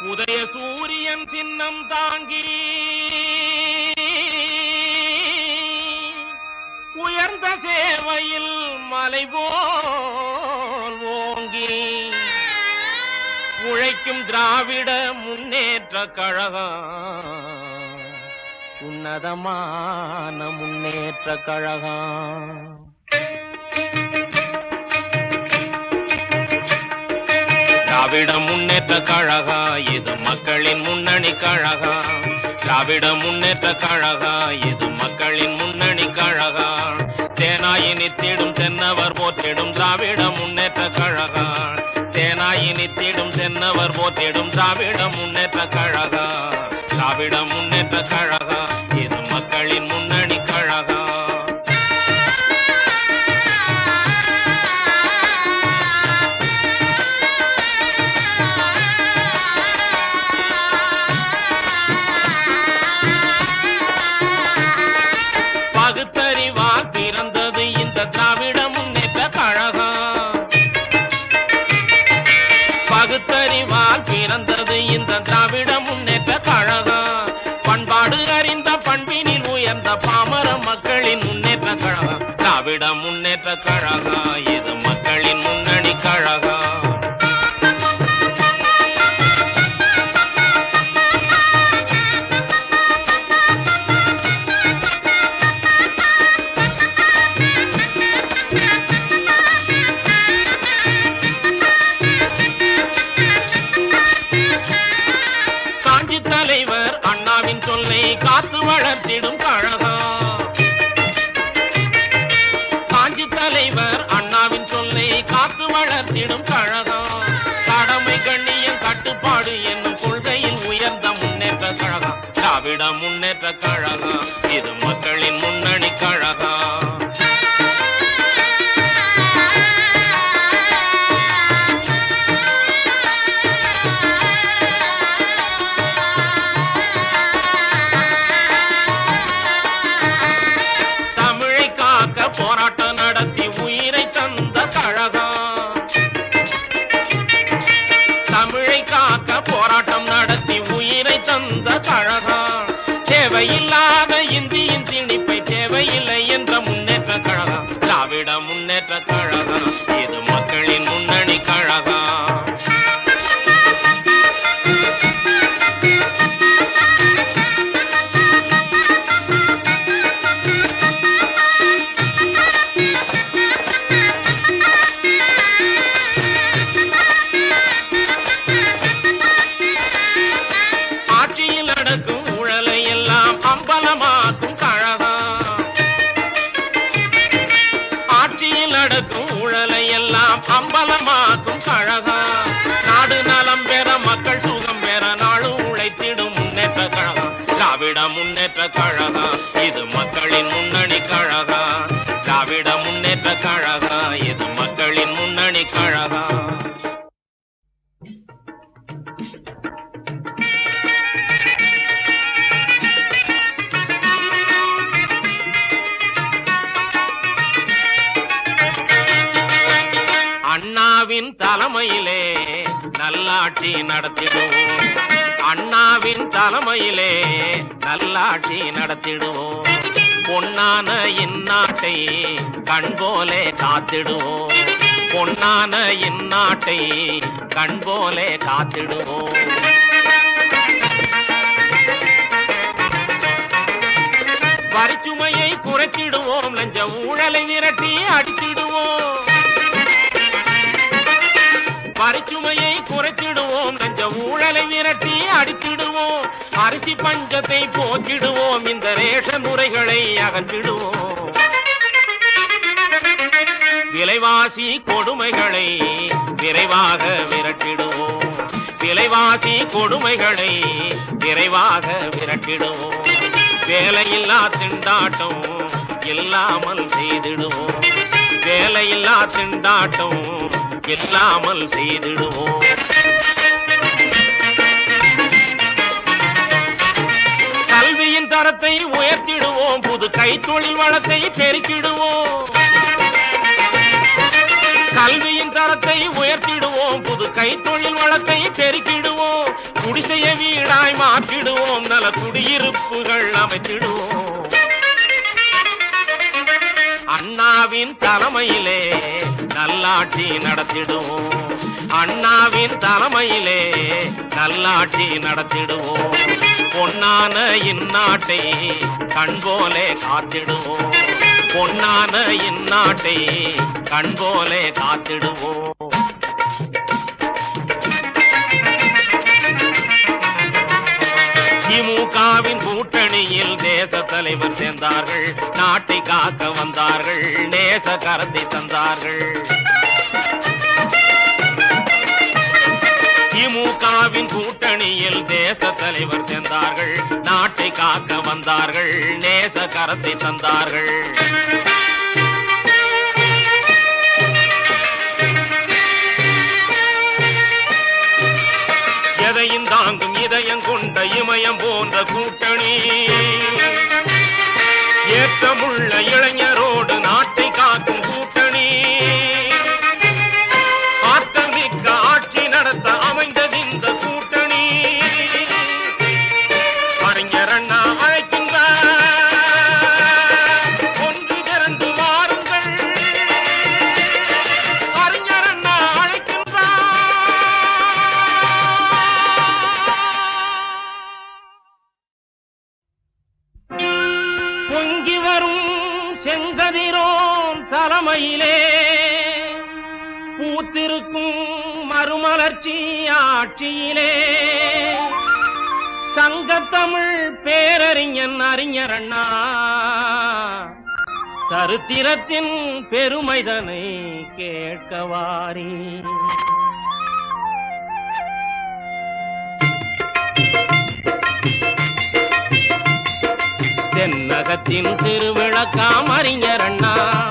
உதய சூரியன் சின்னம் தாங்கி உயர்ந்த சேவையில் மலை போல் ஓங்கி உழைக்கும் திராவிட முன்னேற்ற கழகம் உன்னதமான முன்னேற்ற கழகம். திராவிட முன்னேற்ற கழகம் இது மக்களின் முன்னணி கழகம். திராவிட முன்னேற்ற கழகம் இது மக்களின் முன்னணி கழகம். தேனாயி நித்திடும் தென்னவர் போற்றிடும் திராவிட முன்னேற்ற கழகம். தேனாயி நித்திடும் தென்னவர் போற்றிடும் திராவிட முன்னேற்ற கழகம். திராவிட முன்னேற்ற கழகம் இது மக்களின் முன்னணி கழகம். பகுத்தறிவால் பிறந்தது இந்த திராவிட முன்னேற்ற கழகம். பகுத்தறிவால் பிறந்தது இந்த திராவிட முன்னேற்ற கழகம். பண்பாடு அறிந்த பண்பினில் உயர்ந்த பாமர மக்களின் முன்னேற்ற கழகம். திராவிட முன்னேற்ற கழகம் இது மக்களின் முன்னணி கழகம். தலைவர் அண்ணாவின் சொல்லை காத்து வளர்த்திடும் கழகம். காஞ்சி தலைவர் அண்ணாவின் சொல்லை காத்து வளர்த்திடும் கழகம். கடமை கண்ணியம் கட்டுப்பாடு என்னும் கொள்கையில் உயர்ந்த முன்னேற்ற கழகம். திராவிட முன்னேற்ற கழகம் இது மக்களின் முன்னணி கழகம். போராட்டம் நடத்தி உயிரை தந்த கழகம். தமிழை காக்க போராட்டம் நடத்தி உயிரை தந்த கழகம். தேவையில்லாத இந்தியின் திணிப்பை தேவையில்லை என்ற முன்னேற்ற கழகம். திராவிட முன்னேற்ற கழகம் இது மக்களின் முன்னணி கழகம். அம்பலமாக்கும் கழகம். ஆட்சியில் நடக்கும் ஊழலை எல்லாம் அம்பலமாக்கும் கழகம். நாடு நலம் பெற மக்கள் சுகம் பெற நாளும் உழைத்திடும் முன்னேற்ற கழகம். திராவிட முன்னேற்ற கழகம் இது மக்களின் முன்னணி கழகம். திராவிட முன்னேற்ற கழகம் இது மக்களின் முன்னணி கழகம். அண்ணாவின் தலைமையிலே நல்லாட்சி நடத்திடுவோம். அண்ணாவின் தலைமையிலே நல்லாட்சி நடத்திடுவோம். பொன்னான இந்நாட்டை கண்போலே காத்திடுவோம். பொன்னான இந்நாட்டை கண்போலே காத்திடுவோம். வரிச்சுமையை குறைத்திடுவோம். லஞ்ச ஊழலை விரட்டி அடித்திடுவோம். வரிச்சுமையை குறைத்திடுவோம். லஞ்ச ஊழலை விரட்டி அடித்திடுவோம். அரிசி பஞ்சத்தை போக்கிடுவோம். இந்த ரேஷன் முறைகளை அகற்றிடுவோம். விலைவாசி கொடுமைகளை விரைவாக விரட்டிடுவோம். விலைவாசி கொடுமைகளை விரைவாக விரட்டிடுவோம். வேலையில்லா திண்டாட்டம் இல்லாமல் செய்திடுவோம். வேலையில்லா திண்டாட்டம் இல்லாமல் செய்திடுவோம். கல்வியின் தரத்தை உயர்த்திடுவோம். புது கைத்தொழில் வளத்தை பெருக்கிடுவோம். கல்வியின் தரத்தை உயர்த்திடுவோம். புது கைத்தொழில் வளத்தை பெருக்கிடுவோம். குடிசைய வீடாய் மாற்றிடுவோம், நல குடியிருப்புகள் அமைத்திடுவோம். அண்ணாவின் தலைமையிலே நல்லாட்சி நடத்திடுவோம், அண்ணாவின் தலைமையிலே நல்லாட்சி நடத்திடுவோம். பொன்னான இந்நாட்டை கண்போலே காத்திடுவோம், பொன்னான இந்நாட்டை கண்போலே காத்திடுவோம். திமுகவின் கூட்டணியில் தேச தலைவர் சேர்ந்தார்கள், நாட்டை காக்க வந்தார்கள், நேச கரத்தை தந்தார்கள். திமுகவின் கூட்டணியில் தேச தலைவர் சேர்ந்தார்கள், நாட்டை காக்க வந்தார்கள், நேச கரத்தை தந்தார்கள். எதையும் தாங்கும் இதயம் கொண்ட இமயம் போன்ற கூட்டணி, ஏற்றமுள்ள இளைஞரோடு நாட்டை காக்கும் கூட்டணி, ஆற்றல் மிக்க ஆட்சி நடத்த அமைந்தது இந்த கூட்டணி. அறிஞர் அண்ணா அழைக்கின்றார், ஒன்று திரண்டு வாருங்கள். அறிஞர் அண்ணா அழைக்கின்றார். பொங்கி வரும் செங்கதிரோன் தலைமையிலே பூத்திருக்கும் மறுமலர்ச்சி ஆட்சியிலே சங்கத்தமிழ் பேரறிஞன் அறிஞர் அண்ணா சரித்திரத்தின் பெருமைதனை கேட்கவாரி. தென்னகத்தின் திருவிளக்காம் அறிஞர் அண்ணா